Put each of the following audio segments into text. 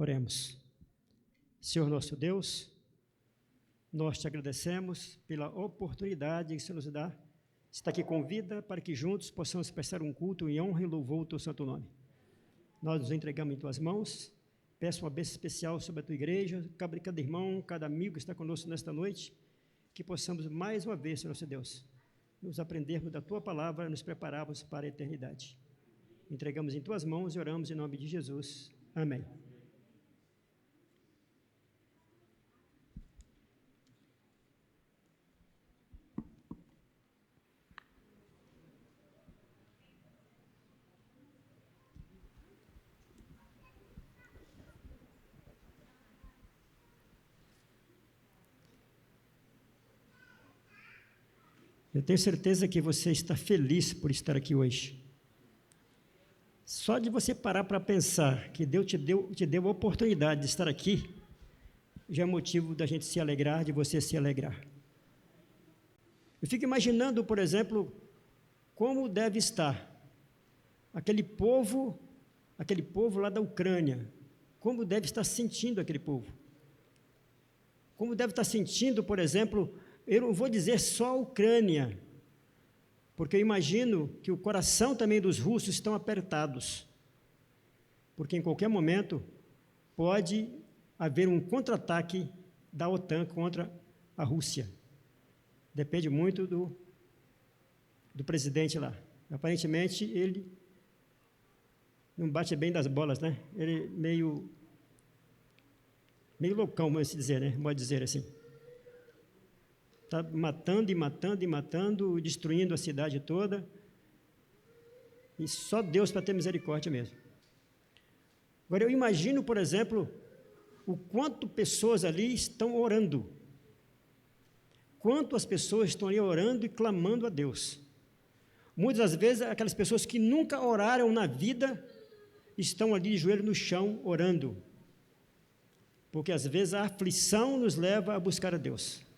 Oremos. Senhor nosso Deus, nós te agradecemos pela oportunidade que o Senhor nos dá, está aqui com vida, para que juntos possamos prestar um culto em honra e louvor ao teu santo nome. Nós nos entregamos em tuas mãos, peço uma bênção especial sobre a tua igreja, cada irmão, cada amigo que está conosco nesta noite, que possamos mais uma vez, Senhor nosso Deus, nos aprendermos da tua palavra, nos prepararmos para a eternidade. Entregamos em tuas mãos e oramos em nome de Jesus. Amém. Eu tenho certeza que você está feliz por estar aqui hoje. Só de você parar para pensar que Deus te deu a oportunidade de estar aqui, já é motivo da gente se alegrar, de você se alegrar. Eu fico imaginando, por exemplo, como deve estar aquele povo lá da Ucrânia, como deve estar sentindo aquele povo. Como deve estar sentindo, por exemplo, eu não vou dizer só a Ucrânia, porque eu imagino que o coração também dos russos estão apertados, porque em qualquer momento pode haver um contra-ataque da OTAN contra a Rússia. Depende muito do presidente lá. Aparentemente, ele não bate bem das bolas, né? Ele meio loucão, vamos dizer, né? Pode dizer assim. Está matando e matando e matando, destruindo a cidade toda. E só Deus para ter misericórdia mesmo. Agora, eu imagino, por exemplo, o quanto pessoas ali estão orando. Quanto as pessoas estão ali orando e clamando a Deus. Muitas das vezes, aquelas pessoas que nunca oraram na vida, estão ali de joelho no chão, orando. Porque, às vezes, a aflição nos leva a buscar a Deus.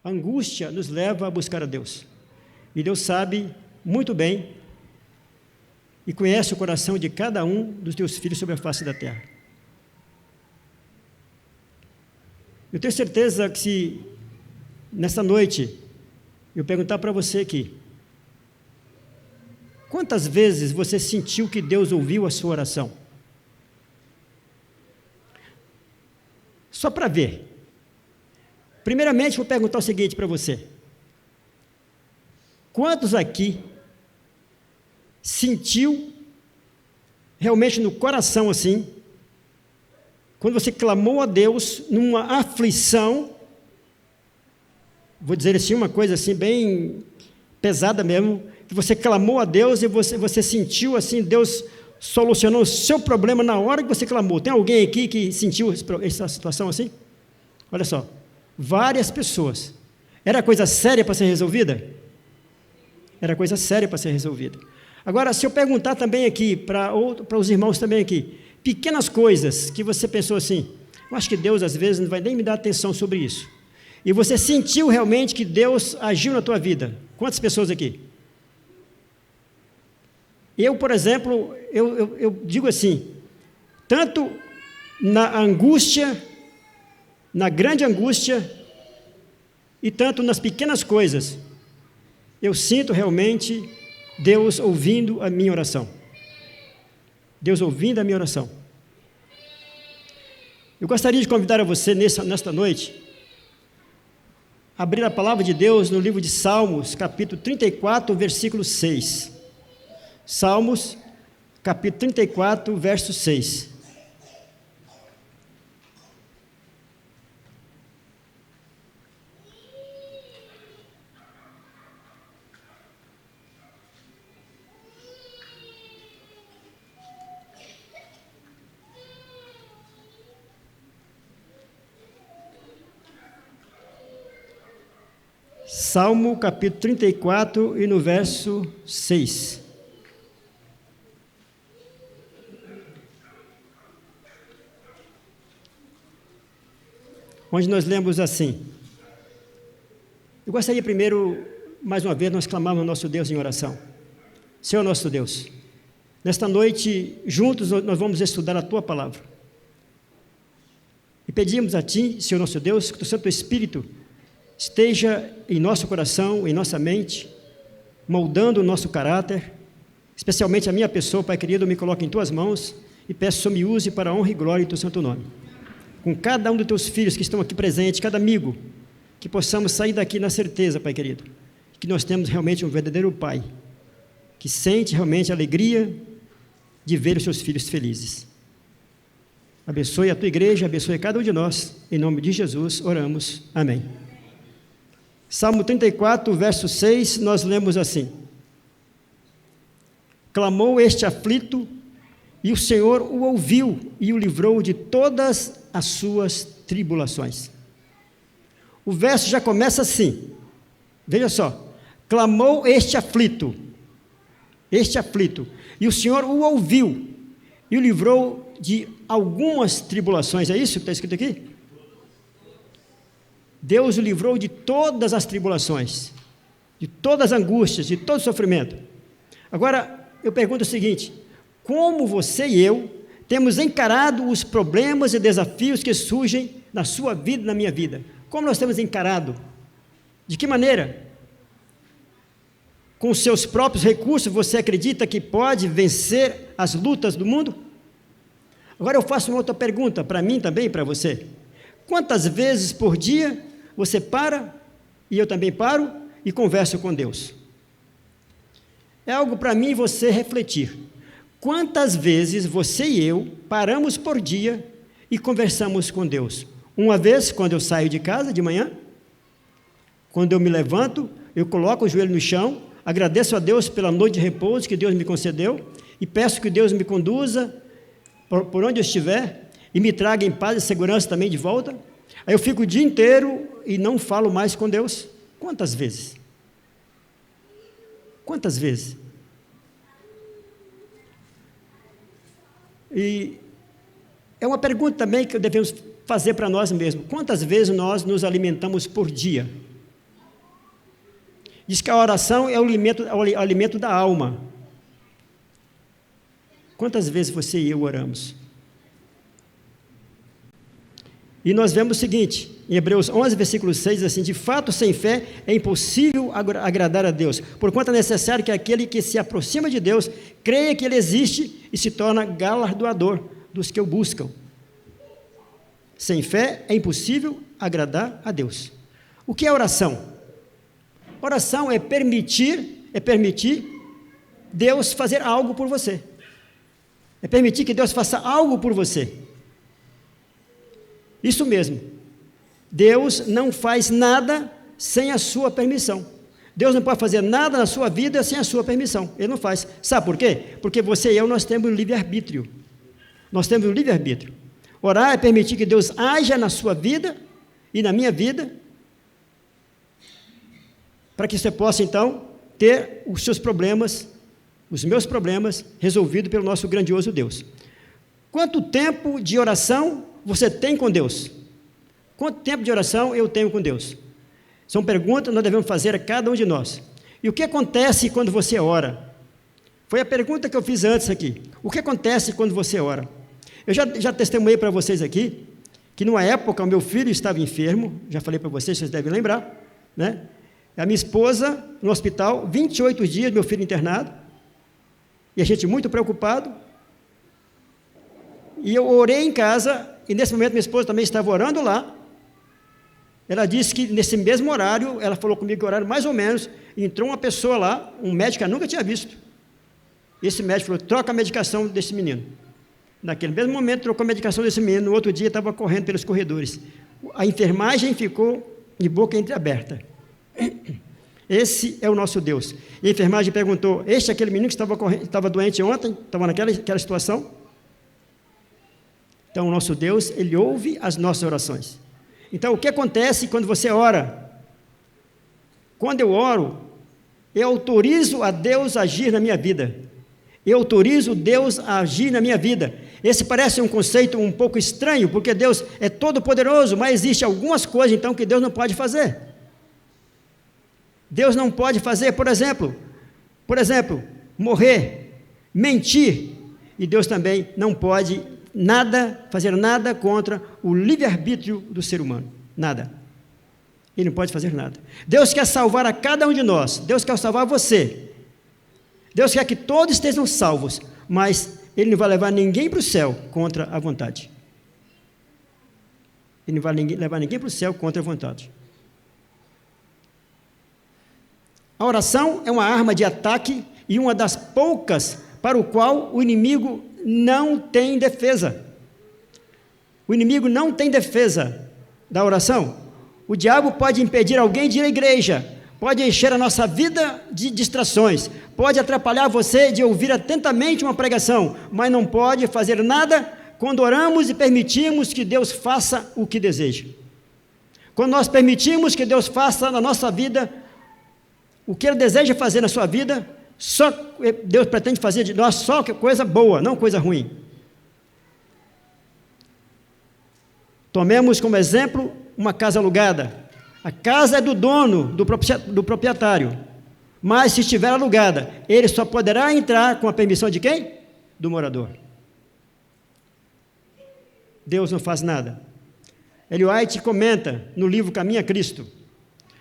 A angústia nos leva a buscar a Deus. E Deus sabe muito bem e conhece o coração de cada um dos teus filhos sobre a face da terra. Eu tenho certeza que se, nessa noite, eu perguntar para você aqui, quantas vezes você sentiu que Deus ouviu a sua oração? Só para ver. Primeiramente, vou perguntar o seguinte para você. Quantos aqui sentiu realmente no coração assim, quando você clamou a Deus numa aflição, vou dizer assim, uma coisa assim bem pesada mesmo, que você clamou a Deus e você sentiu assim, Deus solucionou o seu problema na hora que você clamou. Tem alguém aqui que sentiu essa situação assim? Olha só. Várias pessoas. Era coisa séria para ser resolvida? Era coisa séria para ser resolvida. Agora, se eu perguntar também aqui, para os irmãos também aqui, pequenas coisas que você pensou assim, eu acho que Deus às vezes não vai nem me dar atenção sobre isso. E você sentiu realmente que Deus agiu na tua vida. Quantas pessoas aqui? Eu, por exemplo, eu digo assim, tanto na angústia, na grande angústia, e tanto nas pequenas coisas, eu sinto realmente Deus ouvindo a minha oração. Deus ouvindo a minha oração. Eu gostaria de convidar a você nesta noite, a abrir a palavra de Deus no livro de Salmos, capítulo 34, versículo 6. Salmos, capítulo 34, verso 6. Salmo capítulo 34 e no verso 6. Onde nós lemos assim. Eu gostaria primeiro, mais uma vez, nós clamamos ao nosso Deus em oração. Senhor nosso Deus, nesta noite, juntos nós vamos estudar a Tua Palavra. pedimos a Ti, Senhor nosso Deus, que o Santo Espírito esteja em nosso coração, em nossa mente, moldando o nosso caráter, especialmente a minha pessoa, Pai querido, eu me coloco em Tuas mãos e peço que o Senhor me use para a honra e glória em Teu santo nome. Com cada um dos Teus filhos que estão aqui presentes, cada amigo, que possamos sair daqui na certeza, Pai querido, que nós temos realmente um verdadeiro Pai, que sente realmente a alegria de ver os seus filhos felizes. Abençoe a Tua igreja, abençoe cada um de nós, em nome de Jesus, oramos, amém. Salmo 34, verso 6, nós lemos assim: clamou este aflito, e o Senhor o ouviu e o livrou de todas as suas tribulações. O verso já começa assim, veja só, clamou este aflito, e o Senhor o ouviu e o livrou de algumas tribulações, é isso que está escrito aqui? Deus o livrou de todas as tribulações, de todas as angústias, de todo sofrimento. Agora, eu pergunto o seguinte: como você e eu temos encarado os problemas e desafios que surgem na sua vida e na minha vida? Como nós temos encarado? De que maneira? Com seus próprios recursos, você acredita que pode vencer as lutas do mundo? Agora eu faço uma outra pergunta, para mim também e para você. Quantas vezes por dia você para, e eu também paro, e converso com Deus? É algo para mim e você refletir. Quantas vezes você e eu paramos por dia e conversamos com Deus? Uma vez, quando eu saio de casa de manhã, quando eu me levanto, eu coloco o joelho no chão, agradeço a Deus pela noite de repouso que Deus me concedeu, e peço que Deus me conduza por onde eu estiver, e me traga em paz e segurança também de volta. Aí eu fico o dia inteiro e não falo mais com Deus. Quantas vezes? Quantas vezes? E é uma pergunta também que devemos fazer para nós mesmos. Quantas vezes nós nos alimentamos por dia? Diz que a oração é o alimento da alma. Quantas vezes você e eu oramos? E nós vemos o seguinte, em Hebreus 11, versículo 6, assim: de fato, sem fé é impossível agradar a Deus, porquanto é necessário que aquele que se aproxima de Deus creia que Ele existe e se torna galardoador dos que o buscam. Sem fé é impossível agradar a Deus. O que é oração? Oração é permitir Deus fazer algo por você. É permitir que Deus faça algo por você. Isso mesmo. Deus não faz nada sem a sua permissão. Deus não pode fazer nada na sua vida sem a sua permissão. Ele não faz. Sabe por quê? Porque você e eu, nós temos um livre-arbítrio. Nós temos um livre-arbítrio. Orar é permitir que Deus haja na sua vida e na minha vida, para que você possa, então, ter os seus problemas, os meus problemas, resolvidos pelo nosso grandioso Deus. Quanto tempo de oração você tem com Deus? Quanto tempo de oração eu tenho com Deus? São perguntas que nós devemos fazer a cada um de nós. E o que acontece quando você ora? Foi a pergunta que eu fiz antes aqui. O que acontece quando você ora? Eu já testemunhei para vocês aqui, que numa época o meu filho estava enfermo, já falei para vocês devem lembrar, né? A minha esposa no hospital, 28 dias, meu filho internado, e a gente muito preocupado, e eu orei em casa, e nesse momento minha esposa também estava orando lá. Ela disse que nesse mesmo horário, ela falou comigo que horário mais ou menos, entrou uma pessoa lá, um médico que eu nunca tinha visto. Esse médico falou: troca a medicação desse menino. Naquele mesmo momento, trocou a medicação desse menino. No outro dia, estava correndo pelos corredores. A enfermagem ficou de boca entreaberta. Esse é o nosso Deus. E a enfermagem perguntou: este é aquele menino que estava doente ontem, estava naquela situação? Então, o nosso Deus, Ele ouve as nossas orações. Então, o que acontece quando você ora? Quando eu oro, eu autorizo a Deus a agir na minha vida. Eu autorizo Deus a agir na minha vida. Esse parece um conceito um pouco estranho, porque Deus é todo poderoso, mas existem algumas coisas, então, que Deus não pode fazer. Deus não pode fazer, por exemplo, morrer, mentir, e Deus também não pode fazer nada contra o livre-arbítrio do ser humano. Nada. Ele não pode fazer nada. Deus quer salvar a cada um de nós. Deus quer salvar você. Deus quer que todos estejam salvos, mas Ele não vai levar ninguém para o céu contra a vontade. Ele não vai levar ninguém para o céu contra a vontade. A oração é uma arma de ataque e uma das poucas para o qual o inimigo não tem defesa. O inimigo não tem defesa da oração. O diabo pode impedir alguém de ir à igreja, pode encher a nossa vida de distrações, pode atrapalhar você de ouvir atentamente uma pregação, mas não pode fazer nada quando oramos e permitimos que Deus faça o que deseja. Quando nós permitimos que Deus faça na nossa vida o que Ele deseja fazer na sua vida, só Deus pretende fazer de nós só coisa boa, não coisa ruim. Tomemos como exemplo uma casa alugada. A casa é do dono, do proprietário, mas se estiver alugada, ele só poderá entrar com a permissão de quem? Do morador. Deus não faz nada. Ellen White comenta no livro Caminho a Cristo: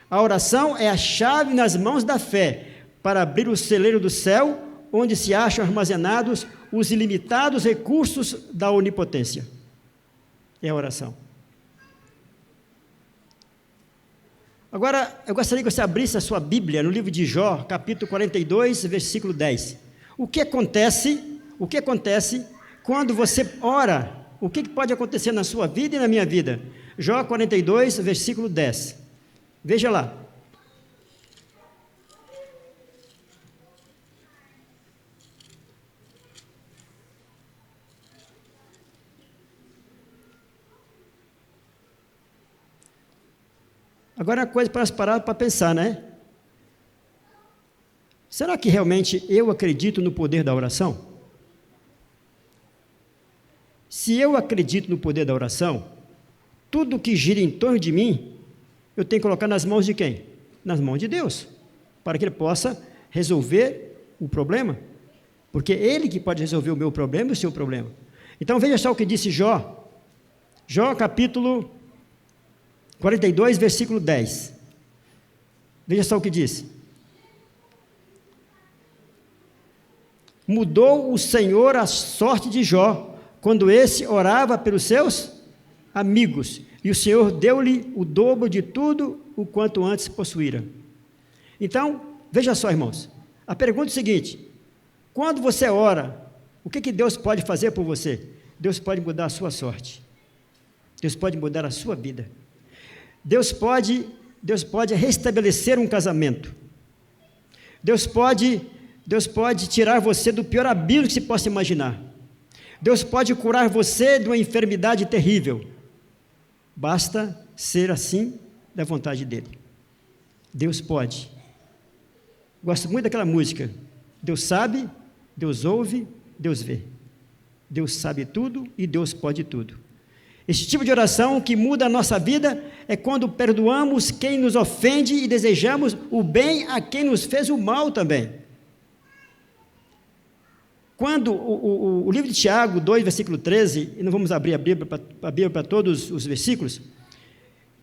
a oração é a chave nas mãos da fé para abrir o celeiro do céu, onde se acham armazenados os ilimitados recursos da onipotência. É a oração. Agora, eu gostaria que você abrisse a sua Bíblia no livro de Jó, capítulo 42, versículo 10. O que acontece quando você ora? O que pode acontecer na sua vida e na minha vida? Jó 42, versículo 10. Veja lá. Agora é uma coisa para nós parar para pensar, né? Será que realmente eu acredito no poder da oração? Se eu acredito no poder da oração, tudo que gira em torno de mim, eu tenho que colocar nas mãos de quem? Nas mãos de Deus, para que Ele possa resolver o problema, porque é Ele que pode resolver o meu problema e o seu problema. Então veja só o que disse Jó. Jó capítulo 42, versículo 10. Veja só o que diz. Mudou o Senhor a sorte de Jó, quando esse orava pelos seus amigos, e o Senhor deu-lhe o dobro de tudo o quanto antes possuíra. Então, veja só, irmãos, a pergunta é a seguinte: quando você ora, o que Deus pode fazer por você? Deus pode mudar a sua sorte. Deus pode mudar a sua vida. Deus pode restabelecer um casamento. Deus pode tirar você do pior abismo que se possa imaginar. Deus pode curar você de uma enfermidade terrível. Basta ser assim da vontade dEle. Deus pode. Gosto muito daquela música. Deus sabe, Deus ouve, Deus vê. Deus sabe tudo e Deus pode tudo. Esse tipo de oração que muda a nossa vida é quando perdoamos quem nos ofende e desejamos o bem a quem nos fez o mal também. Quando o livro de Tiago 2, versículo 13, e não vamos abrir a Bíblia para todos os versículos,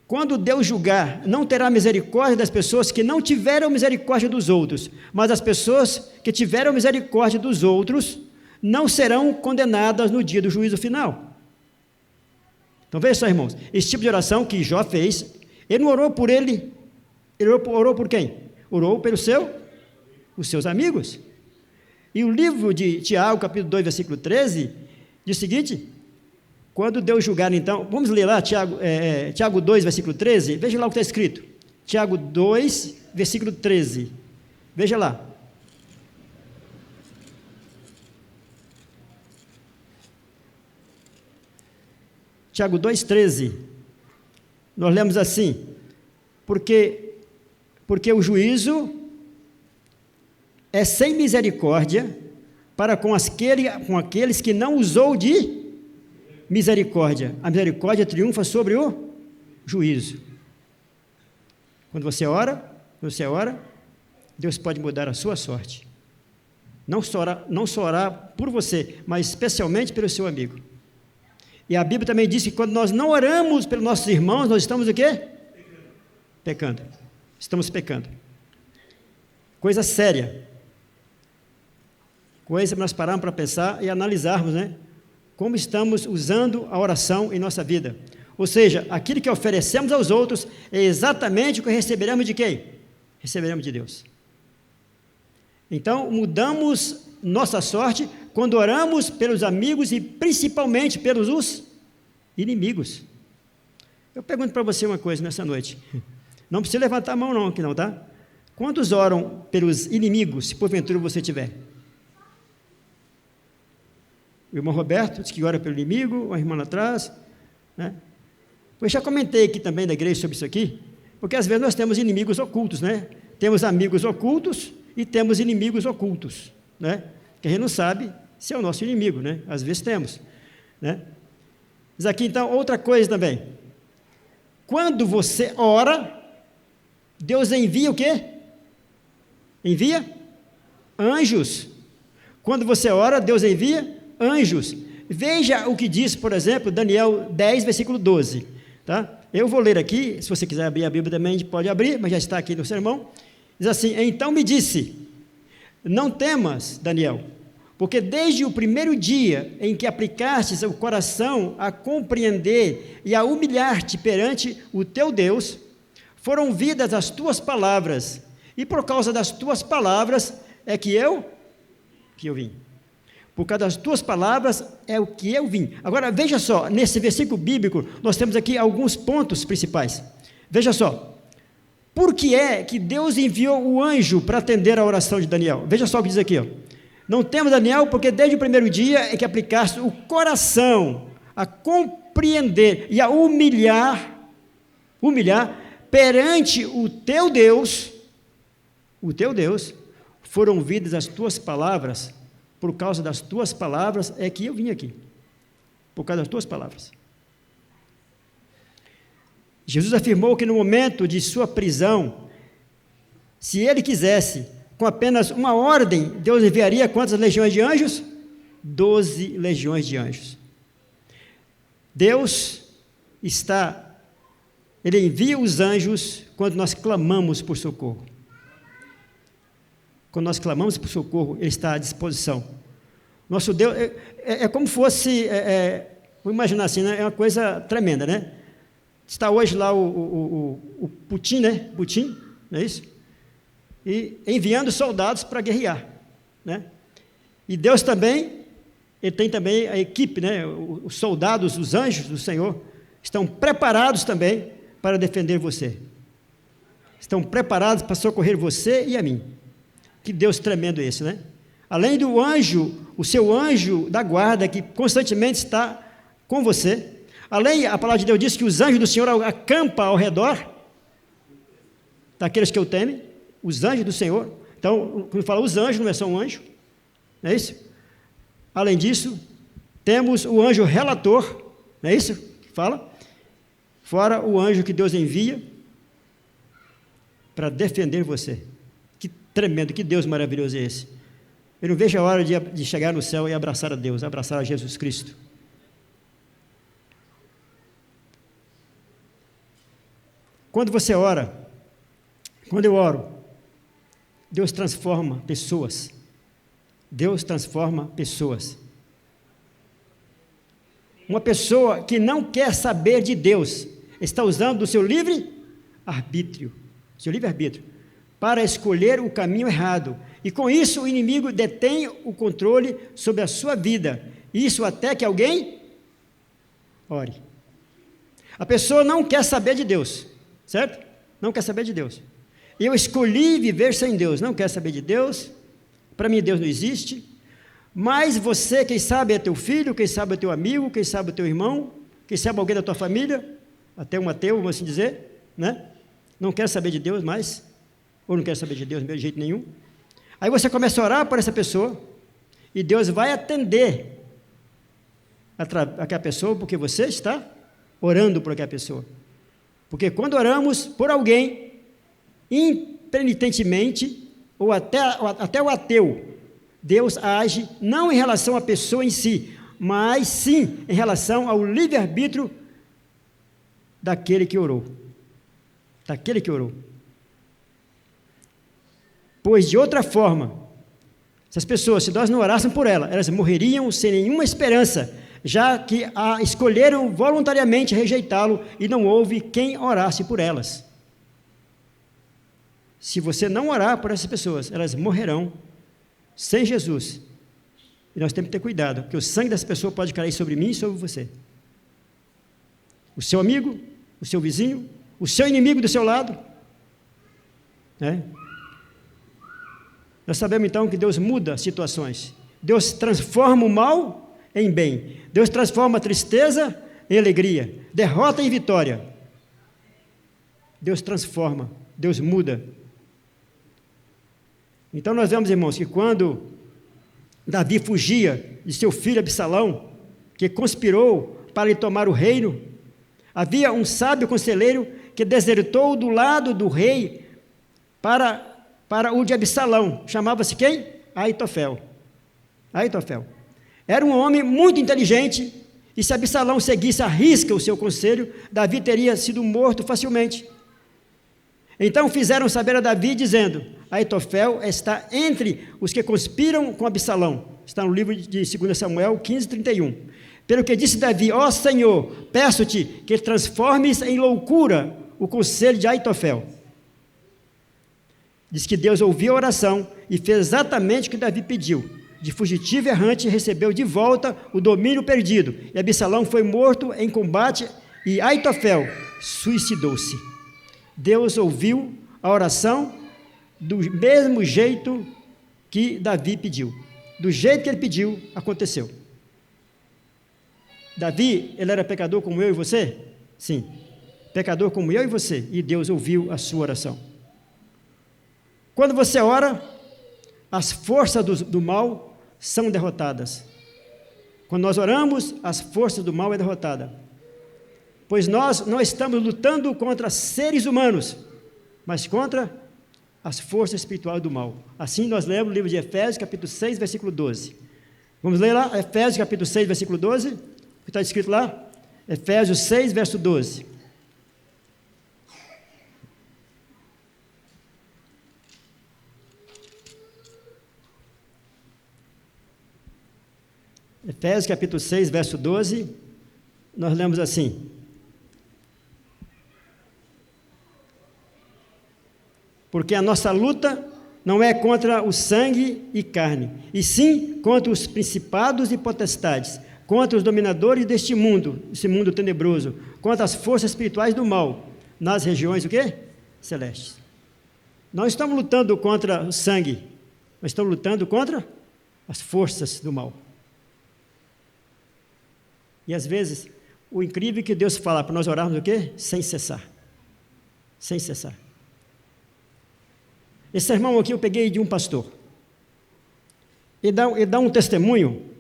quando Deus julgar, não terá misericórdia das pessoas que não tiveram misericórdia dos outros, mas as pessoas que tiveram misericórdia dos outros não serão condenadas no dia do juízo final. Então veja só, irmãos, esse tipo de oração que Jó fez, ele não orou por ele orou por quem? Orou pelos seus amigos. E o livro de Tiago, capítulo 2, versículo 13, diz o seguinte: quando Deus julgar, então, vamos ler lá, Tiago 2, versículo 13, veja lá o que está escrito. Tiago 2, versículo 13, veja lá. Tiago 2,13, nós lemos assim: porque o juízo é sem misericórdia para com aqueles que não usou de misericórdia. A misericórdia triunfa sobre o juízo. Quando você ora, Deus pode mudar a sua sorte. Não só orar por você, mas especialmente pelo seu amigo. E a Bíblia também diz que quando nós não oramos pelos nossos irmãos, nós estamos o quê? Pecando. Estamos pecando. Coisa séria. Coisa para nós pararmos para pensar e analisarmos, né? Como estamos usando a oração em nossa vida. Ou seja, aquilo que oferecemos aos outros é exatamente o que receberemos de quem? Receberemos de Deus. Então, mudamos nossa sorte quando oramos pelos amigos e principalmente pelos os inimigos. Eu pergunto para você uma coisa nessa noite. Não precisa levantar a mão não, aqui não, tá? Quantos oram pelos inimigos, se porventura você tiver? O irmão Roberto disse que ora pelo inimigo, a irmã lá atrás, né? Eu já comentei aqui também na igreja sobre isso aqui, porque às vezes nós temos inimigos ocultos, né? Temos amigos ocultos e temos inimigos ocultos, né? Que a gente não sabe se é o nosso inimigo, né? Às vezes temos, né? Mas aqui então, outra coisa também. Quando você ora, Deus envia o quê? Envia anjos. Quando você ora, Deus envia anjos. Veja o que diz, por exemplo, Daniel 10, versículo 12. Tá? Eu vou ler aqui, se você quiser abrir a Bíblia também, pode abrir, mas já está aqui no sermão. Diz assim: então me disse, não temas, Daniel, porque desde o primeiro dia em que aplicastes o coração a compreender e a humilhar-te perante o teu Deus, foram ouvidas as tuas palavras, e por causa das tuas palavras é que eu vim. Por causa das tuas palavras é o que eu vim. Agora, veja só, nesse versículo bíblico, nós temos aqui alguns pontos principais. Veja só, por que é que Deus enviou o anjo para atender a oração de Daniel? Veja só o que diz aqui, ó. Não temos, Daniel, porque desde o primeiro dia em que aplicaste o coração a compreender e a humilhar perante o teu Deus, foram ouvidas as tuas palavras. Por causa das tuas palavras é que eu vim aqui. Por causa das tuas palavras. Jesus afirmou que no momento de sua prisão, se ele quisesse, com apenas uma ordem, Deus enviaria quantas legiões de anjos? 12 legiões de anjos. Deus Ele envia os anjos quando nós clamamos por socorro. Quando nós clamamos por socorro, Ele está à disposição. Nosso Deus, é como fosse, vou imaginar assim, né? É uma coisa tremenda, né? Está hoje lá o Putin, né? Putin, não é isso? E enviando soldados para guerrear, né? E Deus também, Ele tem também a equipe, né? Os soldados, os anjos do Senhor, estão preparados também para defender você. Estão preparados para socorrer você e a mim. Que Deus tremendo esse, né? Além do anjo, o seu anjo da guarda, que constantemente está com você. Além, a palavra de Deus diz que os anjos do Senhor acampam ao redor daqueles que o temem, os anjos do Senhor. Então, quando fala os anjos, não é só um anjo, não é isso? Além disso, temos o anjo relator, não é isso que fala? Fora o anjo que Deus envia para defender você. Tremendo, que Deus maravilhoso é esse. Eu não vejo a hora de chegar no céu e abraçar a Deus, abraçar a Jesus Cristo. Quando você ora, quando eu oro, Deus transforma pessoas. Deus transforma pessoas. Uma pessoa que não quer saber de Deus, está usando o seu livre-arbítrio, para escolher o caminho errado. E com isso o inimigo detém o controle sobre a sua vida. Isso até que alguém ore. A pessoa não quer saber de Deus, certo? Não quer saber de Deus. Eu escolhi viver sem Deus, não quer saber de Deus. Para mim Deus não existe. Mas você, quem sabe é teu filho, quem sabe é teu amigo, quem sabe é teu irmão, quem sabe alguém da tua família, até um ateu, vamos assim dizer, né? Não quer saber de Deus mais, ou não quer saber de Deus de jeito nenhum. Aí você começa a orar por essa pessoa, e Deus vai atender aquela pessoa, porque você está orando por aquela pessoa. Porque quando oramos por alguém, impenitentemente, ou até o ateu, Deus age não em relação à pessoa em si, mas sim em relação ao livre-arbítrio daquele que orou. Daquele que orou. Pois de outra forma, essas pessoas, se nós não orássemos por elas, elas morreriam sem nenhuma esperança, já que a escolheram voluntariamente rejeitá-lo e não houve quem orasse por elas. Se você não orar por essas pessoas, elas morrerão sem Jesus. E nós temos que ter cuidado, porque o sangue dessa pessoa pode cair sobre mim e sobre você. O seu amigo, o seu vizinho, o seu inimigo do seu lado. Né? Nós sabemos então que Deus muda situações. Deus transforma o mal em bem. Deus transforma a tristeza em alegria, derrota em vitória. Deus transforma, Deus muda. Então nós vemos, irmãos, que quando Davi fugia de seu filho Absalão, que conspirou para lhe tomar o reino, havia um sábio conselheiro que desertou do lado do rei para o de Absalão. Chamava-se quem? Aitofel. Aitofel. Era um homem muito inteligente, e se Absalão seguisse à risca o seu conselho, Davi teria sido morto facilmente. Então fizeram saber a Davi, dizendo: Aitofel está entre os que conspiram com Absalão. Está no livro de 2 Samuel 15:31. Pelo que disse Davi: ó Senhor, peço-te que transformes em loucura o conselho de Aitofel. Diz que Deus ouviu a oração e fez exatamente o que Davi pediu. De fugitivo errante recebeu de volta o domínio perdido, e Absalão foi morto em combate, e Aitofel suicidou-se. Deus ouviu a oração do mesmo jeito que Davi pediu. Do jeito que ele pediu, aconteceu. Davi, ele era pecador como eu e você? Sim, pecador como eu e você, e Deus ouviu a sua oração. Quando você ora, as forças do mal são derrotadas. Quando nós oramos, as forças do mal é derrotada. Pois nós não estamos lutando contra seres humanos, mas contra as forças espirituais do mal. Assim nós lemos o livro de Efésios, capítulo 6, versículo 12. Vamos ler lá, Efésios, capítulo 6, versículo 12, o que está escrito lá? Efésios 6, verso 12. Efésios capítulo 6, verso 12, nós lemos assim: porque a nossa luta não é contra o sangue e carne, e sim contra os principados e potestades, contra os dominadores deste mundo, esse mundo tenebroso, contra as forças espirituais do mal, nas regiões o quê? Celestes. Não estamos lutando contra o sangue, nós estamos lutando contra as forças do mal. E às vezes, o incrível é que Deus fala para nós orarmos o quê? Sem cessar. Sem cessar. Esse sermão aqui eu peguei de um pastor. Ele dá um testemunho.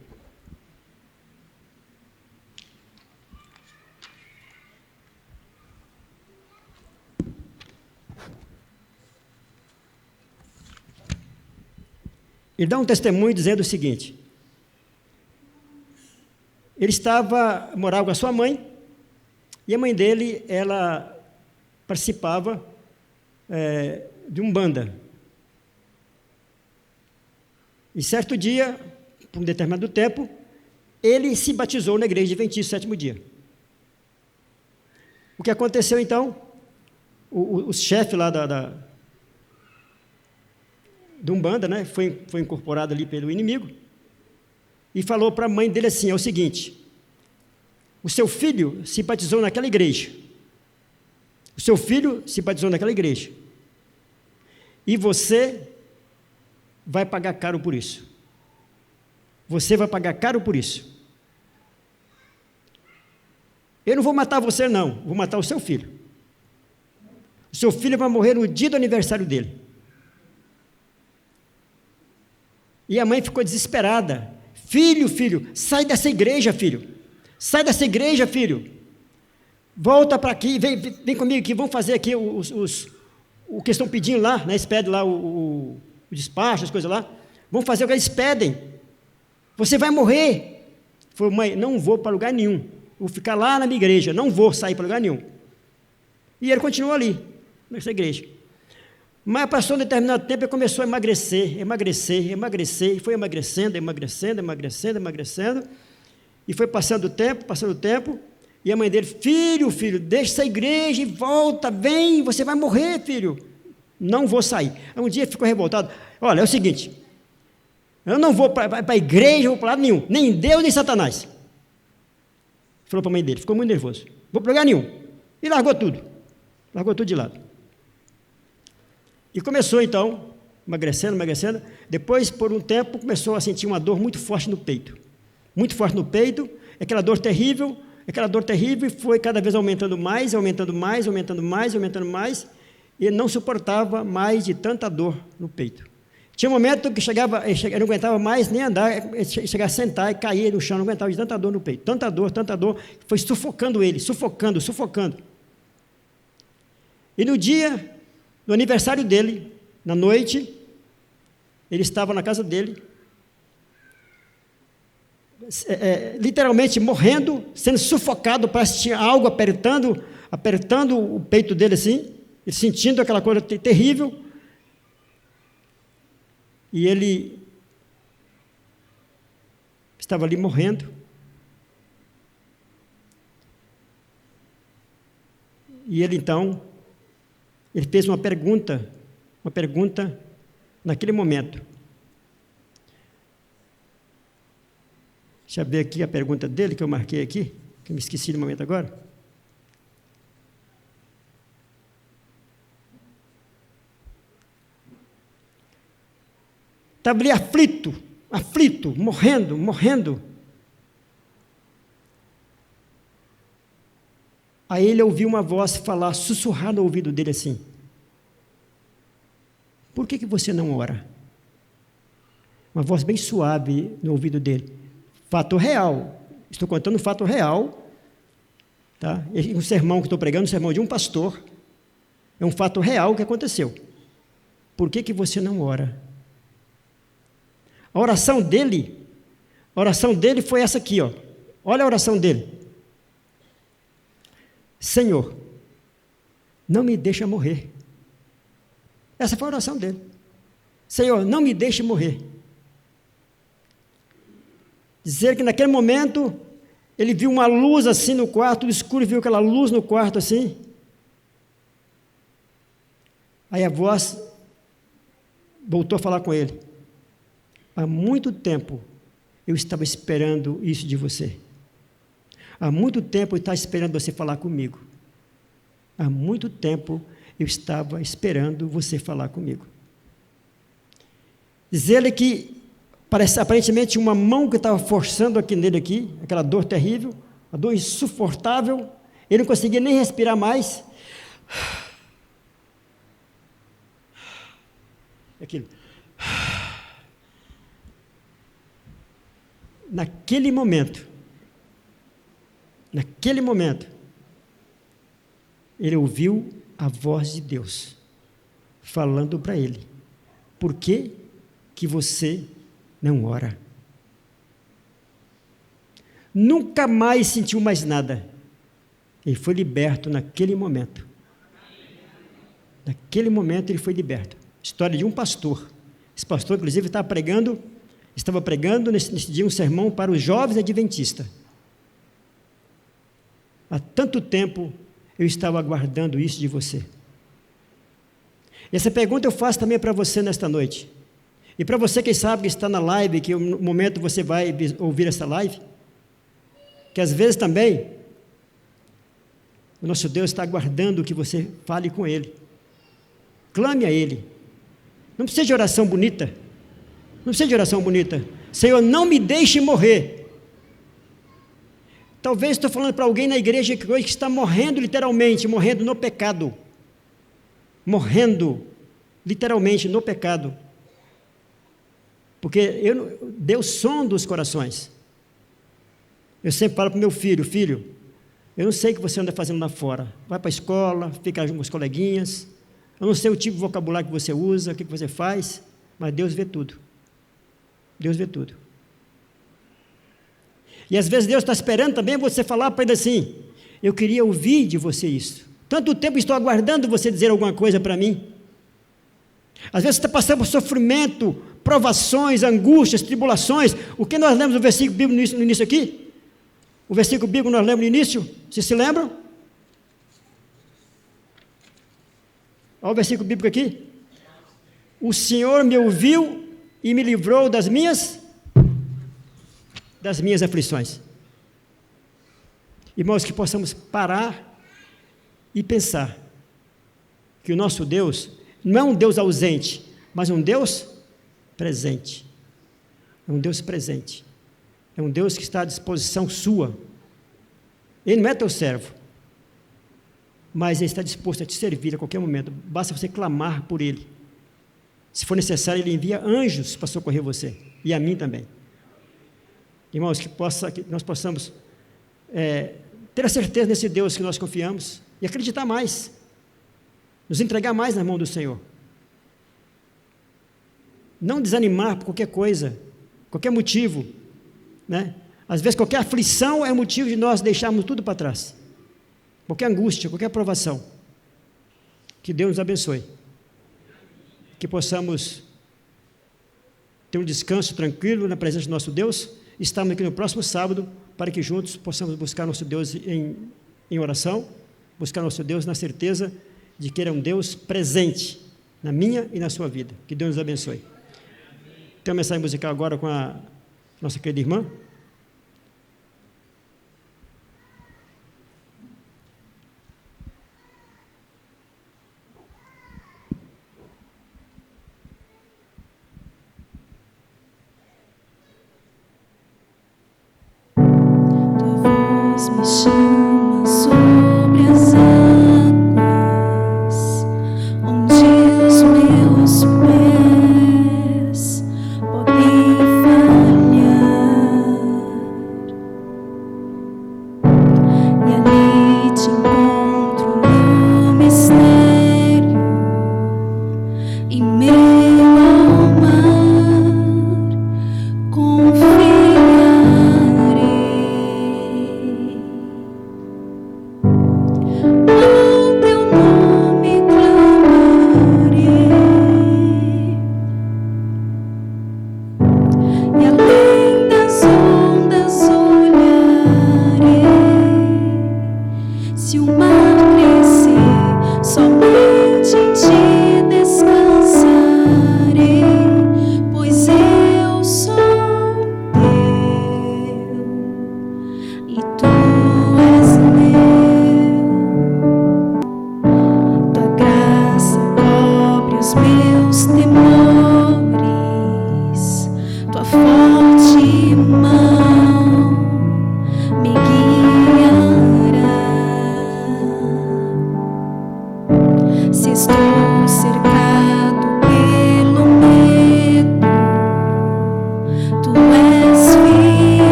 Ele dá um testemunho dizendo o seguinte: ele morava com a sua mãe, e a mãe dele, ela participava de umbanda. E certo dia, por um determinado tempo, ele se batizou na igreja adventista, sétimo dia. O que aconteceu então? O chefe lá da umbanda, né, foi incorporado ali pelo inimigo, e falou para a mãe dele assim: é o seguinte, o seu filho se batizou naquela igreja, o seu filho se batizou naquela igreja, e você vai pagar caro por isso, você vai pagar caro por isso. Eu não vou matar você não, vou matar o seu filho. O seu filho vai morrer no dia do aniversário dele. E a mãe ficou desesperada. Filho, sai dessa igreja, filho. Sai dessa igreja, filho. Volta para aqui, vem comigo aqui, vamos fazer aqui o que estão pedindo lá, né? Eles pedem lá o despacho, as coisas lá. Vamos fazer o que eles pedem. Você vai morrer. Falou, mãe, não vou para lugar nenhum. Vou ficar lá na minha igreja, não vou sair para lugar nenhum. E ele continuou ali, nessa igreja. Mas passou um determinado tempo e começou a emagrecer, e foi emagrecendo. E foi passando o tempo, e a mãe dele, filho, deixa essa igreja e volta, vem, você vai morrer, filho. Não vou sair. Um dia ficou revoltado, olha, é o seguinte, eu não vou para a igreja, vou para lado nenhum, nem Deus, nem Satanás. Falou para a mãe dele, ficou muito nervoso, vou para lugar nenhum. E largou tudo de lado. E começou então, emagrecendo, depois por um tempo começou a sentir uma dor muito forte no peito, aquela dor terrível, e foi cada vez aumentando mais, e não suportava mais de tanta dor no peito. Tinha um momento que ele não aguentava mais nem andar, chegava a sentar e cair no chão, não aguentava de tanta dor no peito, tanta dor, foi sufocando ele, sufocando. E no aniversário dele, na noite, ele estava na casa dele, literalmente morrendo, sendo sufocado, parece que tinha algo apertando o peito dele assim, e sentindo aquela coisa terrível, e ele estava ali morrendo, e ele então, ele fez uma pergunta naquele momento. Deixa eu ver aqui a pergunta dele, que eu marquei aqui, que eu me esqueci no momento agora. Estava ali aflito, morrendo. Aí ele ouviu uma voz falar, sussurrar no ouvido dele assim, por que você não ora? Uma voz bem suave no ouvido dele. Fato real, estou contando um fato real, tá? Um sermão que estou pregando, um sermão de um pastor, é um fato real que aconteceu. Por que você não ora? A oração dele foi essa aqui, ó. Olha a oração dele. Senhor, não me deixa morrer. Essa foi a oração dele. Senhor, não me deixe morrer. Dizer que naquele momento, ele viu uma luz assim no quarto, tudo escuro, viu aquela luz no quarto assim. Aí a voz voltou a falar com ele. Há muito tempo eu estava esperando isso de você. Há muito tempo eu estava esperando você falar comigo. Há muito tempo eu estava esperando você falar comigo. Diz ele que aparentemente uma mão que estava forçando aqui nele, aquela dor terrível, a dor insuportável, ele não conseguia nem respirar mais. Aquilo. Naquele momento, ele ouviu a voz de Deus falando para ele, por que você não ora? Nunca mais sentiu mais nada. Ele foi liberto naquele momento. Naquele momento ele foi liberto. História de um pastor. Esse pastor, inclusive, estava pregando nesse dia um sermão para os jovens adventistas. Há tanto tempo eu estava aguardando isso de você. Essa pergunta eu faço também para você nesta noite. E para você, quem sabe, que está na live, que no momento você vai ouvir essa live, que às vezes também o nosso Deus está aguardando que você fale com Ele. Clame a Ele. Não precisa de oração bonita. Senhor, não me deixe morrer. Talvez estou falando para alguém na igreja que hoje está morrendo literalmente, morrendo no pecado. Morrendo literalmente no pecado. Porque Deus sonda os corações. Eu sempre falo para o meu filho, eu não sei o que você anda fazendo lá fora. Vai para a escola, fica com os coleguinhas. Eu não sei o tipo de vocabulário que você usa, o que você faz, mas Deus vê tudo. Deus vê tudo. E às vezes Deus está esperando também você falar para Ele assim: eu queria ouvir de você isso. Tanto tempo estou aguardando você dizer alguma coisa para mim. Às vezes você está passando por sofrimento, provações, angústias, tribulações. O que nós lemos no versículo bíblico no início aqui? O versículo bíblico nós lemos no início, vocês se lembram? Olha o versículo bíblico aqui. O Senhor me ouviu e me livrou das minhas aflições. Irmãos, que possamos parar e pensar que o nosso Deus não é um Deus ausente, mas um Deus presente. É um Deus presente. É um Deus que está à disposição sua. Ele não é teu servo, mas Ele está disposto a te servir a qualquer momento. Basta você clamar por Ele. Se for necessário, Ele envia anjos para socorrer você, e a mim também. Irmãos, que nós possamos ter a certeza nesse Deus que nós confiamos e acreditar mais, nos entregar mais na mão do Senhor. Não desanimar por qualquer coisa, qualquer motivo, né? Às vezes qualquer aflição é motivo de nós deixarmos tudo para trás, qualquer angústia, qualquer provação. Que Deus nos abençoe, que possamos ter um descanso tranquilo na presença do nosso Deus. Estamos aqui no próximo sábado para que juntos possamos buscar nosso Deus em oração, buscar nosso Deus na certeza de que Ele é um Deus presente na minha e na sua vida. Que Deus nos abençoe. Tem uma mensagem musical agora com a nossa querida irmã. Me chama sobre as águas, onde os meus pés podem falhar, e ali te encontro no mistério, em meio ao mar, confiarei.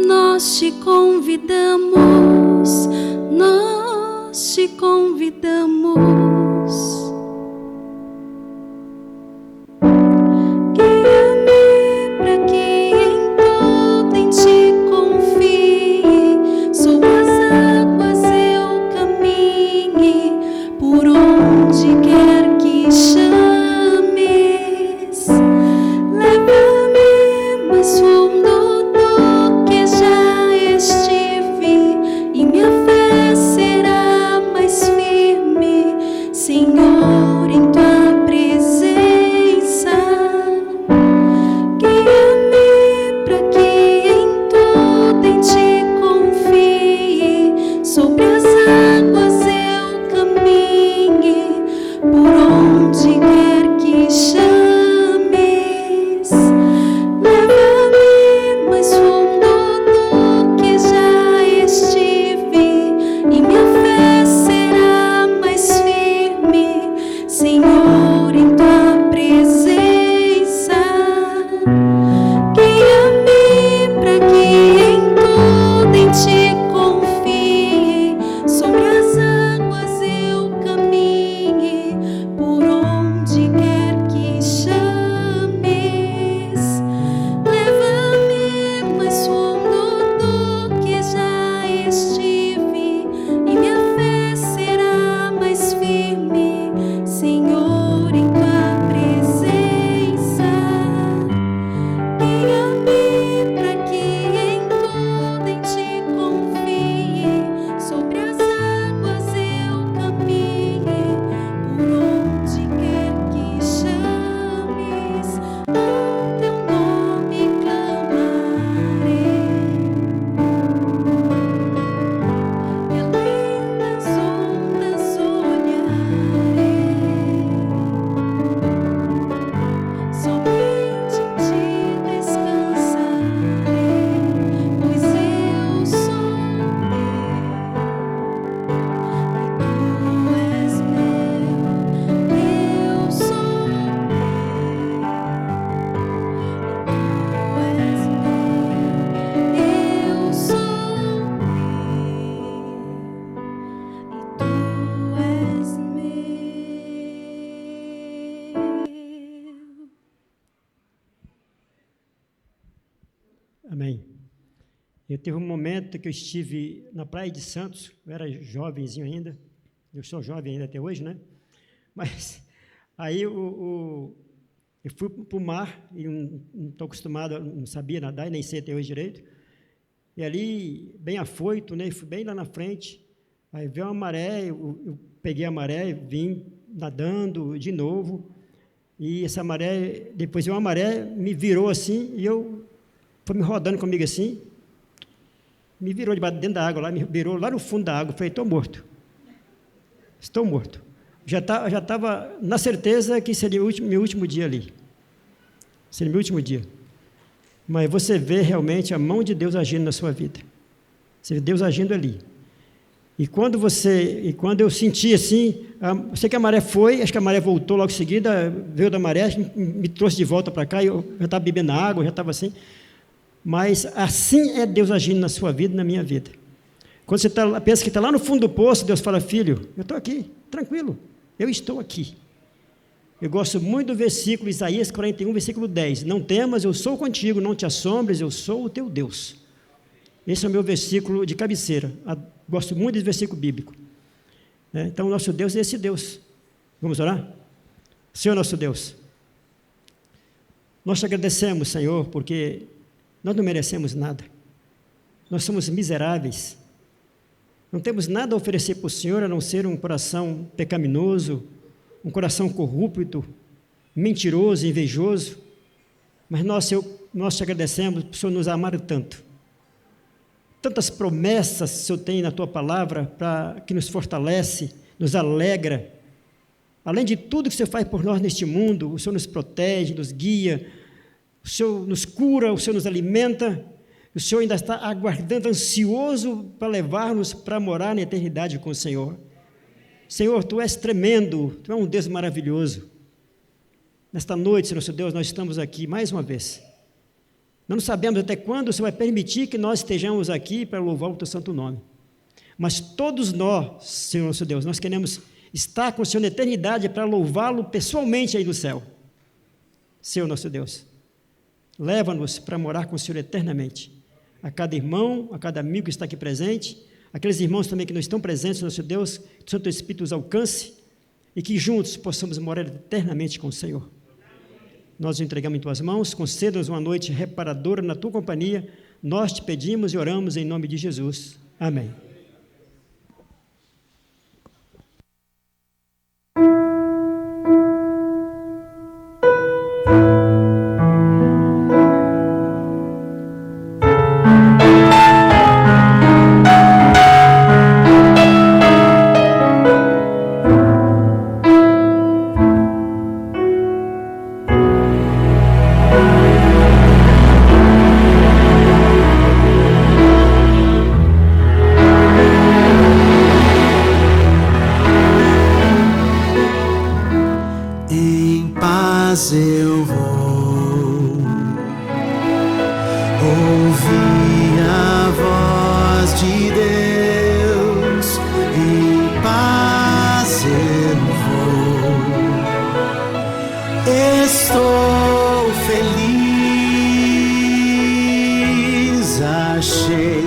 Nós te convidamos, guia-me para que em tudo em ti confie, sobre as águas eu caminhe, por onde quer que chames, leva-me mais fundo do que já estive, e minha fé será mais firme Amém. Eu teve um momento que eu estive na Praia de Santos, eu era jovenzinho ainda, eu sou jovem ainda até hoje, né? Mas aí eu fui para o mar, e não estou acostumado, não sabia nadar, e nem sei até hoje direito, e ali, bem afoito, né? Fui bem lá na frente, aí veio uma maré, eu peguei a maré, vim nadando de novo, e essa maré, depois veio uma maré, me virou assim, e foi me rodando comigo assim, me virou dentro da água, me virou lá no fundo da água, falei, estou morto. Já estava na certeza que seria meu último dia ali, seria meu último dia. Mas você vê realmente a mão de Deus agindo na sua vida, você vê Deus agindo ali. E quando eu senti assim, sei que a maré foi, acho que a maré voltou logo em seguida, veio da maré, me trouxe de volta para cá, eu já estava bebendo água, já estava assim. Mas assim é Deus agindo na sua vida e na minha vida. Quando você pensa que está lá no fundo do poço, Deus fala, filho, eu estou aqui, tranquilo, eu estou aqui. Eu gosto muito do versículo, Isaías 41, versículo 10. Não temas, eu sou contigo, não te assombres, eu sou o teu Deus. Esse é o meu versículo de cabeceira. Gosto muito desse versículo bíblico. Então, o nosso Deus é esse Deus. Vamos orar? Senhor nosso Deus, nós te agradecemos, Senhor, porque nós não merecemos nada. Nós somos miseráveis. Não temos nada a oferecer para o Senhor, a não ser um coração pecaminoso, um coração corrupto, mentiroso, invejoso. Mas nós te agradecemos por o Senhor nos amar tanto. Tantas promessas que o Senhor tem na Tua palavra, que nos fortalece, nos alegra. Além de tudo que o Senhor faz por nós neste mundo, o Senhor nos protege, nos guia, o Senhor nos cura, o Senhor nos alimenta, o Senhor ainda está aguardando, ansioso para levar-nos para morar na eternidade com o Senhor. Senhor, Tu és tremendo, Tu és um Deus maravilhoso. Nesta noite, Senhor nosso Deus, nós estamos aqui mais uma vez. Não sabemos até quando o Senhor vai permitir que nós estejamos aqui para louvar o Teu santo nome. Mas todos nós, Senhor nosso Deus, nós queremos estar com o Senhor na eternidade para louvá-lo pessoalmente aí no céu. Senhor nosso Deus, leva-nos para morar com o Senhor eternamente. A cada irmão, a cada amigo que está aqui presente, aqueles irmãos também que não estão presentes, nosso Deus, que o Santo Espírito os alcance e que juntos possamos morar eternamente com o Senhor. Nós nos entregamos em Tuas mãos, conceda-nos uma noite reparadora na Tua companhia, nós te pedimos e oramos em nome de Jesus. Amém. Achei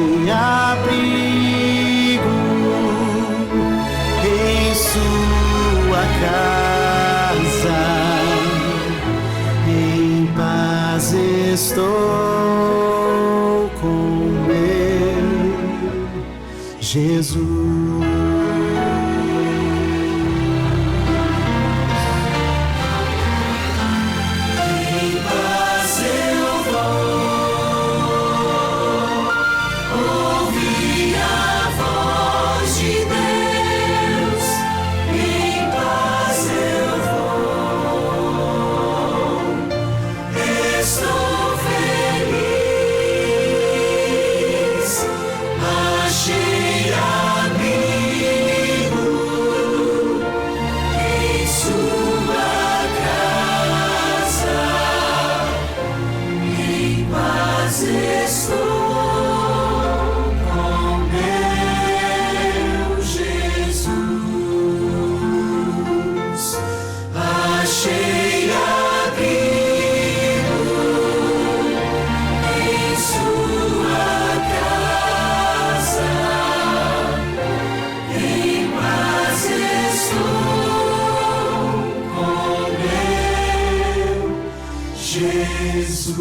abrigo em Jesus.